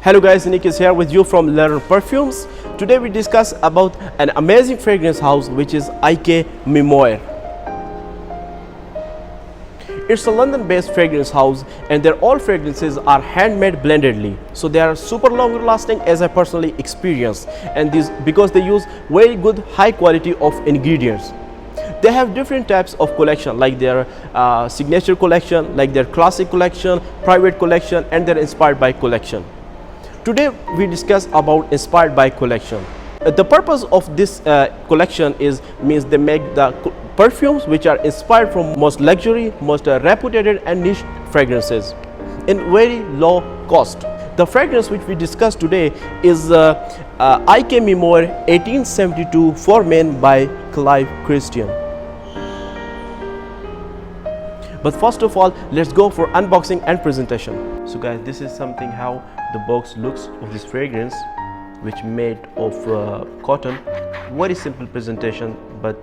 Hello guys, Aneeq is here with you from Learn Perfumes. Today we discuss about an amazing fragrance house which is Memoir. It's a London-based fragrance house and their all fragrances are handmade blendedly. So they are super long lasting as I personally experienced, and this because they use very good high quality of ingredients. They have different types of collection, like their signature collection, like their classic collection, private collection, and their inspired by collection. Today we discuss about inspired by collection. The purpose of this collection means they make the perfumes which are inspired from most luxury, most reputed and niche fragrances in very low cost. The fragrance which we discuss today is Memoir 1872 for Men by CLIVE CHRISTIAN. But first of all, let's go for unboxing and presentation. So guys, this is something how the box looks of this fragrance, which made of cotton. Very simple presentation, but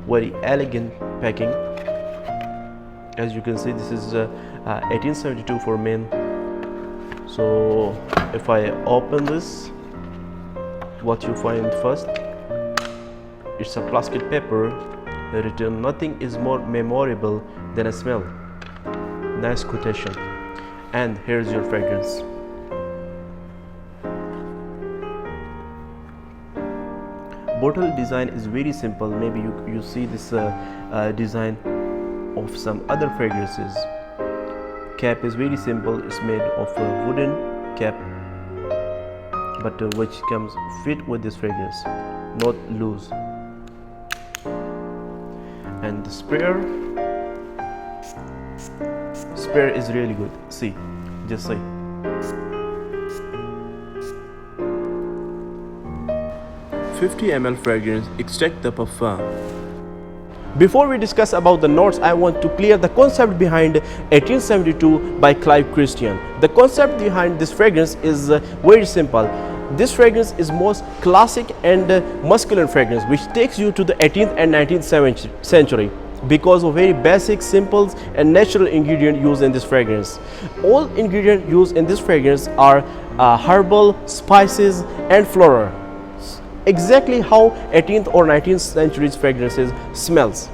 very elegant packing. As you can see, this is 1872 for Men. So if I open this, what you find first, it's a plastic paper written, "Nothing is more memorable than a smell." Nice quotation. And here's your fragrance. Bottle design is very simple. Maybe you see this design of some other fragrances. Cap is very simple. It's made of a wooden cap, but which comes fit with this fragrance, not loose. And the sprayer is really good. See, just see. "50 ml fragrance, extract the parfum." Before we discuss about the notes, I want to clear the concept behind 1872 by CLIVE CHRISTIAN. The concept behind this fragrance is very simple. This fragrance is most classic and masculine fragrance which takes you to the 18th and 19th century because of very basic, simple and natural ingredient used in this fragrance. All ingredients used in this fragrance are herbal, spices and floral. Exactly how 18th or 19th century's fragrances smells.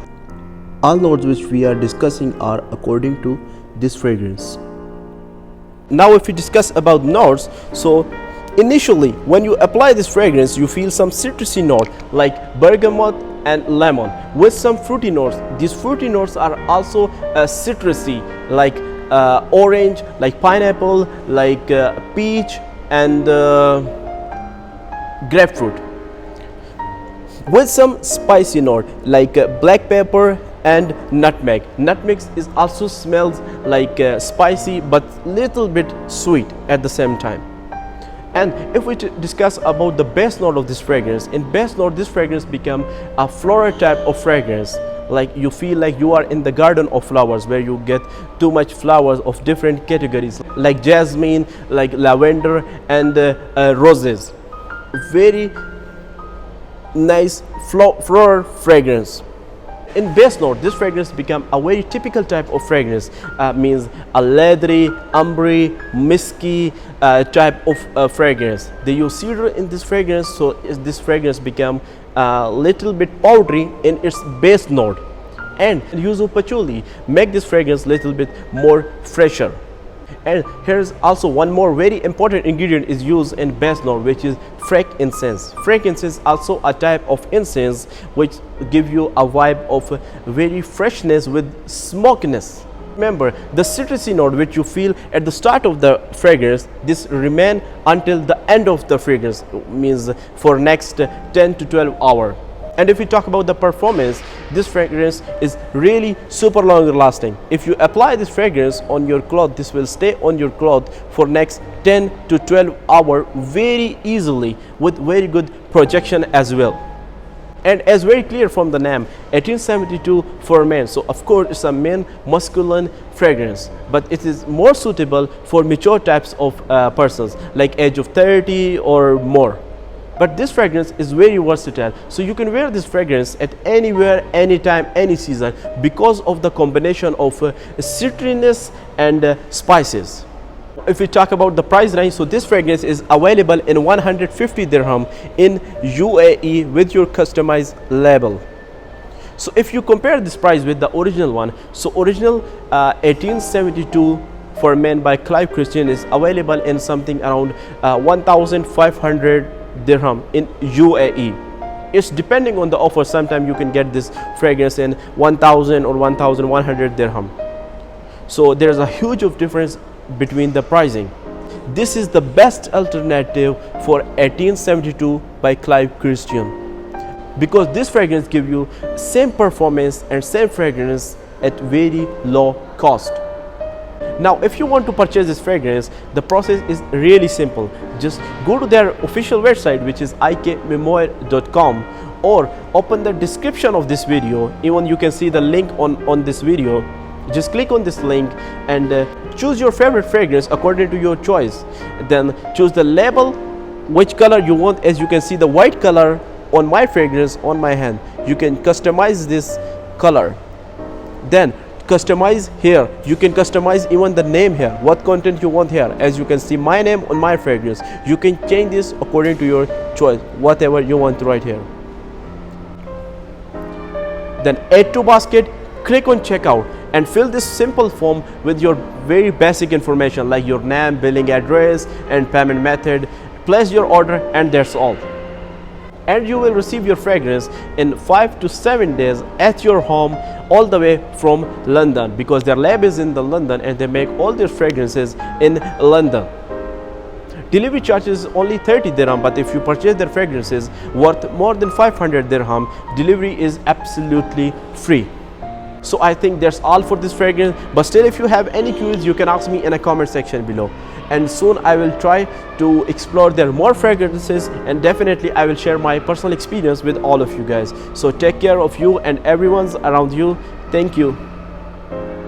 All notes which we are discussing are according to this fragrance. Now if we discuss about notes, so initially when you apply this fragrance you feel some citrusy note like bergamot and lemon with some fruity notes. These fruity notes are also citrusy like orange, like pineapple, like peach and grapefruit, with some spicy note like black pepper and nutmeg. Nutmeg is also smells like spicy but little bit sweet at the same time. And if we discuss about the base note of this fragrance, in base note this fragrance become a floral type of fragrance, like you feel like you are in the garden of flowers where you get too much flowers of different categories like jasmine, like lavender and roses. Very nice floral fragrance. In base note, this fragrance become a very typical type of fragrance, means a leathery, ambery, misky type of fragrance. They use cedar in this fragrance, so this fragrance become a little bit powdery in its base note, and use of patchouli make this fragrance little bit more fresher. And here's also one more very important ingredient is used in base note, which is frankincense. Frankincense also a type of incense which give you a vibe of very freshness with smokiness. Remember, the citrusy note which you feel at the start of the fragrance, this remain until the end of the fragrance, means for next 10 to 12 hours. And if we talk about the performance, this fragrance is really super long lasting. If you apply this fragrance on your cloth, this will stay on your cloth for next 10 to 12 hours very easily with very good projection as well. And as very clear from the name, 1872 for men. So of course it's a men masculine fragrance, but it is more suitable for mature types of persons like age of 30 or more. But this fragrance is very versatile, so you can wear this fragrance at anywhere, anytime, any season because of the combination of citriness and spices. if we talk about the price range, so this fragrance is available in 150 dirham in UAE with your customized label. So if you compare this price with the original one, so original 1872 for men by Clive Christian is available in something around 1500 dirham in UAE. It's depending on the offer. Sometimes you can get this fragrance in 1000 or 1100 dirham. So there's a huge of difference between the pricing. This is the best alternative for 1872 by Clive Christian, because this fragrance gives you same performance and same fragrance at very low cost. Now if you want to purchase this fragrance, the process is really simple. Just go to their official website, which is ikmemoir.com, or open the description of this video. Even you can see the link on this video. Just click on this link and choose your favorite fragrance according to your choice. Then choose the label, which color you want. As you can see the white color on my fragrance on my hand, you can customize this color. Then customize here, you can customize even the name here, what content you want here. As you can see my name on my fragrance, you can change this according to your choice, whatever you want to write here. Then add to basket, click on checkout and fill this simple form with your very basic information like your name, billing address and payment method. Place your order and that's all. And you will receive your fragrance in 5 to 7 days at your home, all the way from London, because their lab is in the London and they make all their fragrances in London. Delivery charge is only 30 dirham, but if you purchase their fragrances worth more than 500 dirham, delivery is absolutely free. So I think that's all for this fragrance, but still if you have any queries, you can ask me in a comment section below. And soon I will try to explore their more fragrances, and definitely I will share my personal experience with all of you guys. So take care of you and everyone's around you. Thank you.